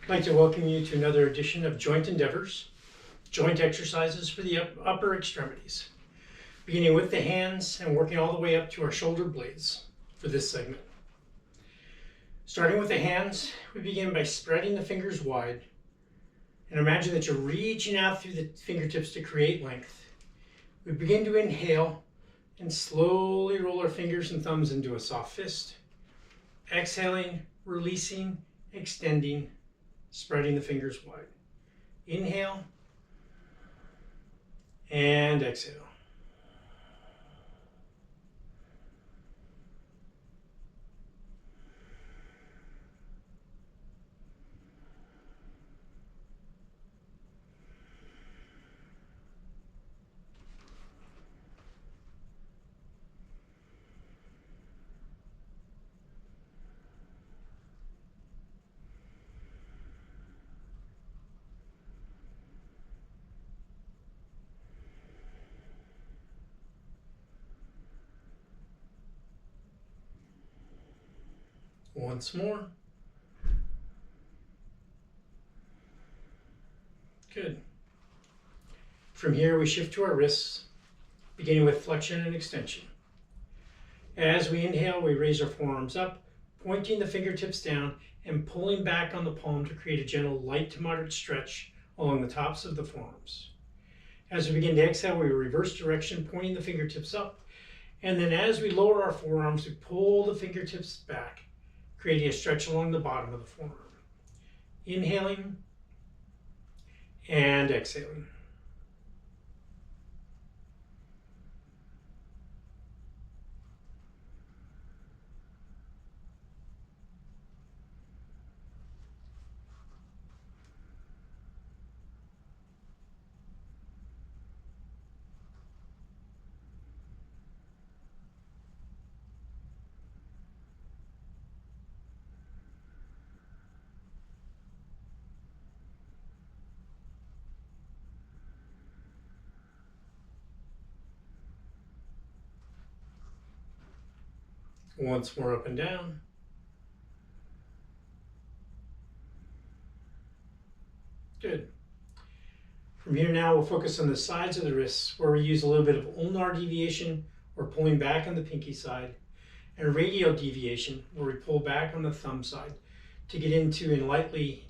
I'd like to welcome you to another edition of Joint Endeavors, joint exercises for the upper extremities, beginning with the hands and working all the way up to our shoulder blades for this segment. Starting with the hands, we begin by spreading the fingers wide and imagine that you're reaching out through the fingertips to create length. We begin to inhale and slowly roll our fingers and thumbs into a soft fist. Exhaling, releasing, extending, spreading the fingers wide. Inhale and exhale. Once more. Good. From here, we shift to our wrists, beginning with flexion and extension. As we inhale, we raise our forearms up, pointing the fingertips down and pulling back on the palm to create a gentle light to moderate stretch along the tops of the forearms. As we begin to exhale, we reverse direction, pointing the fingertips up. And then as we lower our forearms, we pull the fingertips back, creating a stretch along the bottom of the forearm. Inhaling and exhaling. Once more up and down. Good. From here now, we'll focus on the sides of the wrists where we use a little bit of ulnar deviation or pulling back on the pinky side, and radial deviation where we pull back on the thumb side to get into and lightly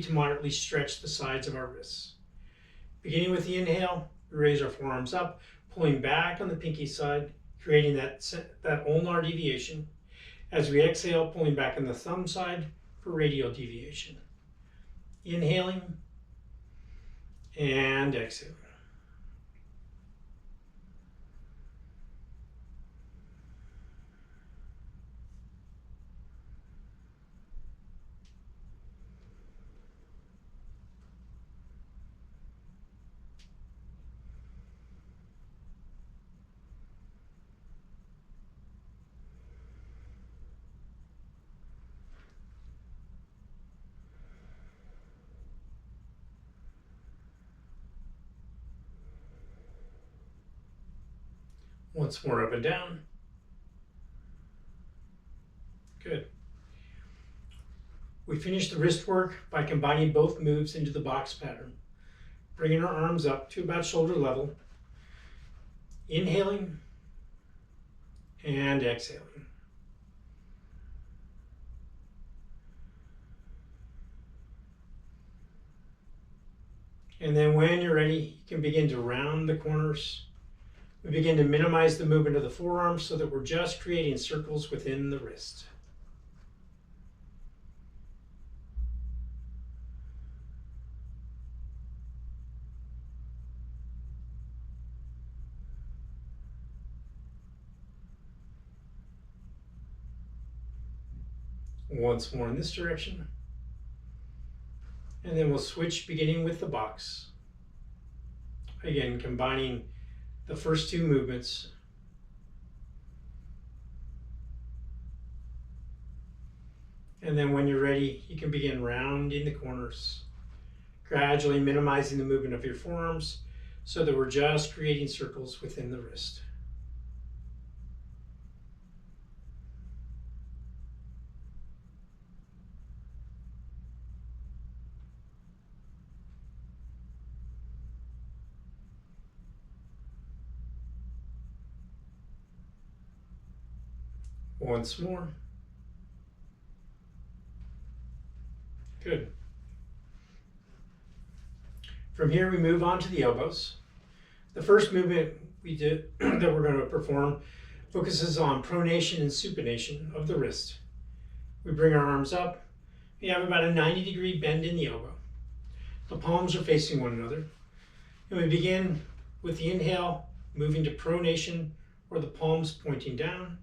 to moderately stretch the sides of our wrists. Beginning with the inhale, we raise our forearms up, pulling back on the pinky side, creating that ulnar deviation. As we exhale, pulling back on the thumb side for radial deviation. Inhaling and exhaling. Once more up and down. Good. We finish the wrist work by combining both moves into the box pattern, bringing our arms up to about shoulder level, inhaling and exhaling. And then when you're ready, you can begin to round the corners. We begin to minimize the movement of the forearms so that we're just creating circles within the wrist. Once more in this direction. And then we'll switch beginning with the box. Again, combining the first two movements. And then when you're ready, you can begin rounding the corners, gradually minimizing the movement of your forearms so that we're just creating circles within the wrist. Once more. Good. From here, we move on to the elbows. The first movement we did that we're going to perform focuses on pronation and supination of the wrist. We bring our arms up. We have about a 90-degree bend in the elbow. The palms are facing one another. And we begin with the inhale, moving to pronation, or the palms pointing down.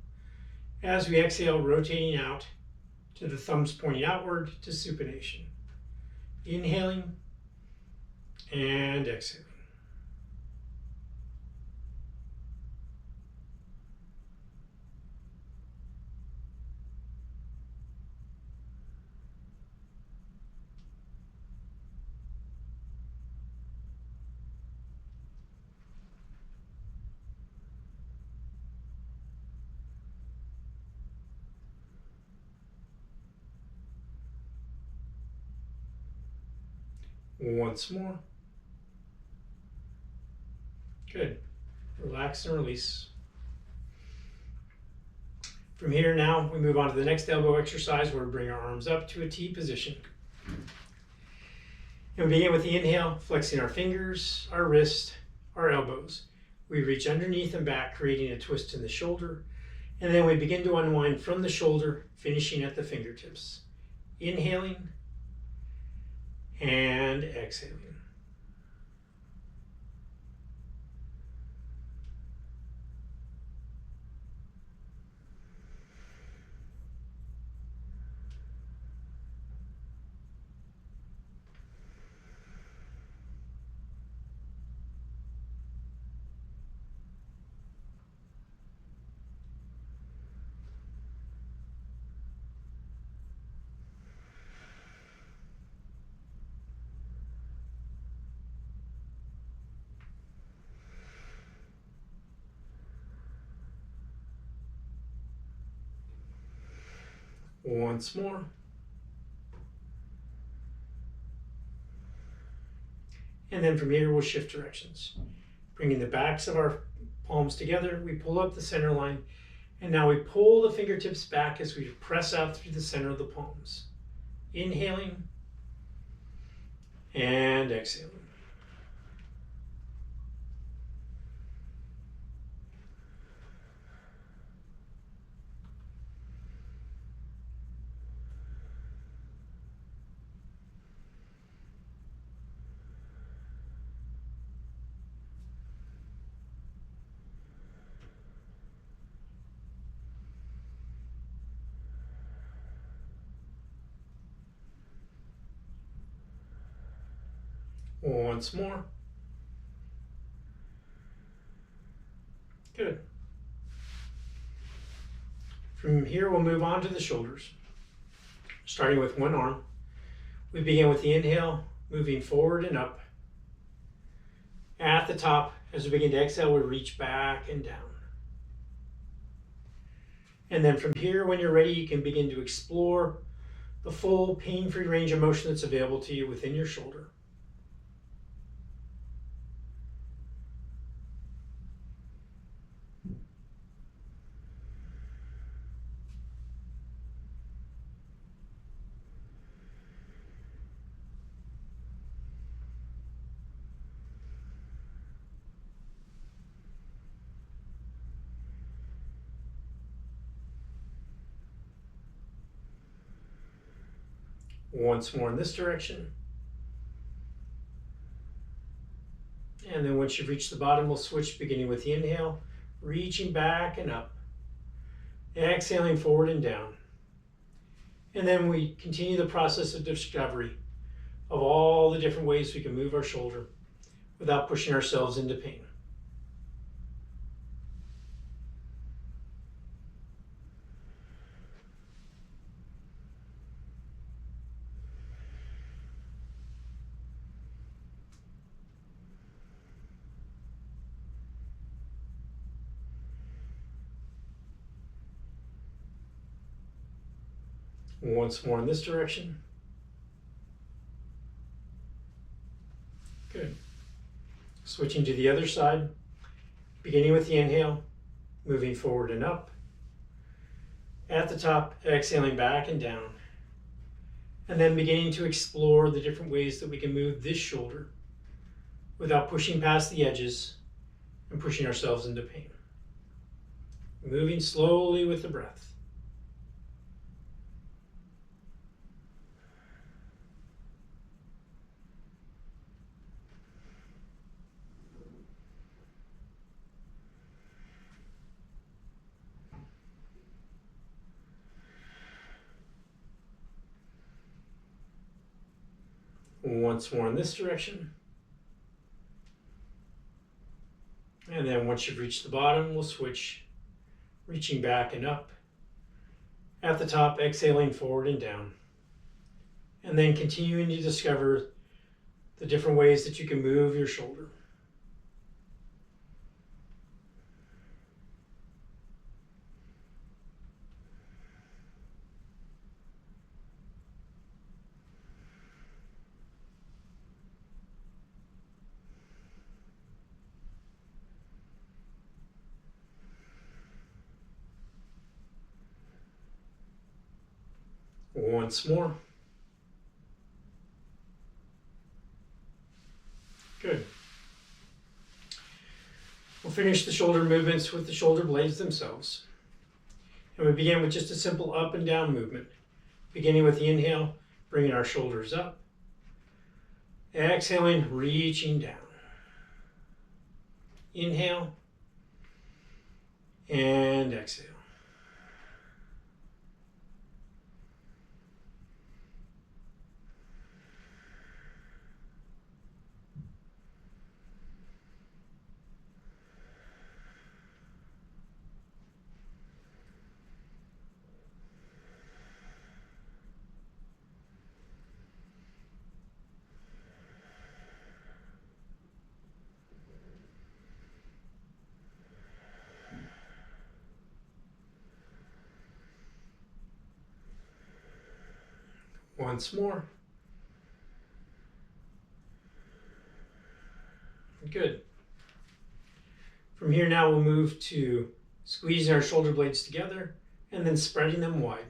As we exhale, rotating out to the thumbs pointing outward to supination. Inhaling and exhaling. Once more. Good. Relax and release. From here now, we move on to the next elbow exercise where we bring our arms up to a T position. And we begin with the inhale, flexing our fingers, our wrist, our elbows. We reach underneath and back, creating a twist in the shoulder. And then we begin to unwind from the shoulder, finishing at the fingertips. Inhaling and exhaling. Once more. And then from here, we'll shift directions. Bringing the backs of our palms together, we pull up the center line, and now we pull the fingertips back as we press out through the center of the palms. Inhaling and exhaling. Once more. Good. From here, we'll move on to the shoulders. Starting with one arm, we begin with the inhale, moving forward and up. At the top, as we begin to exhale, we reach back and down. And then from here, when you're ready, you can begin to explore the full pain-free range of motion that's available to you within your shoulder. Once more in this direction. And then once you've reached the bottom, we'll switch, beginning with the inhale, reaching back and up. Exhaling forward and down. And then we continue the process of discovery of all the different ways we can move our shoulder without pushing ourselves into pain. Once more in this direction. Good. Switching to the other side, beginning with the inhale, moving forward and up. At the top, exhaling back and down. And then beginning to explore the different ways that we can move this shoulder without pushing past the edges and pushing ourselves into pain. Moving slowly with the breath. Once more in this direction. And then once you've reached the bottom, we'll switch, reaching back and up. At the top, exhaling forward and down. And then continuing to discover the different ways that you can move your shoulder. Once more. Good. We'll finish the shoulder movements with the shoulder blades themselves. And we begin with just a simple up and down movement. Beginning with the inhale, bringing our shoulders up. Exhaling, reaching down. Inhale and exhale. Once more. Good. From here now we'll move to squeezing our shoulder blades together and then spreading them wide.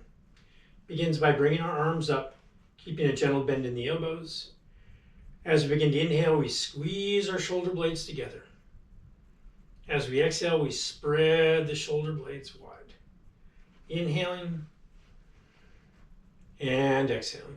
Begins by bringing our arms up, keeping a gentle bend in the elbows. As we begin to inhale, we squeeze our shoulder blades together. As we exhale, we spread the shoulder blades wide. Inhaling and exhaling.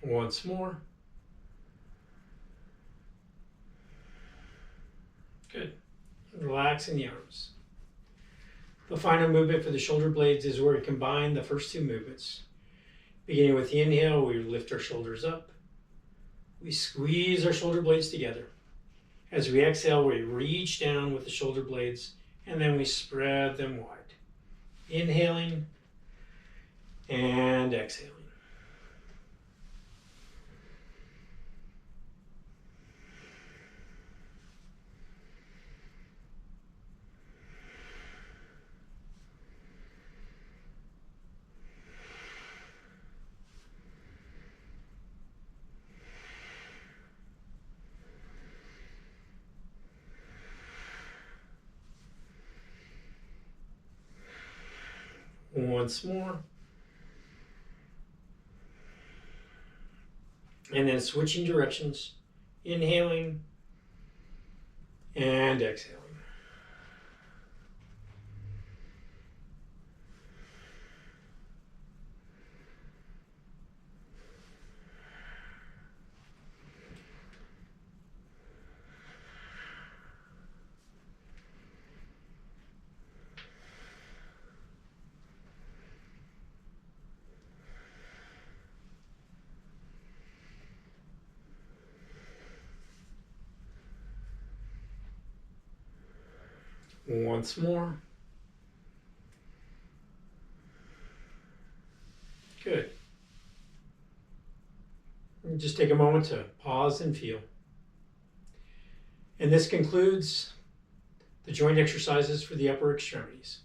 Once more. Good. Relaxing the arms. The final movement for the shoulder blades is where we combine the first two movements. Beginning with the inhale, we lift our shoulders up. We squeeze our shoulder blades together. As we exhale, we reach down with the shoulder blades and then we spread them wide. Inhaling and exhaling. Once more. And then switching directions, inhaling and exhaling. Once more. Good. And just take a moment to pause and feel. And this concludes the joint exercises for the upper extremities.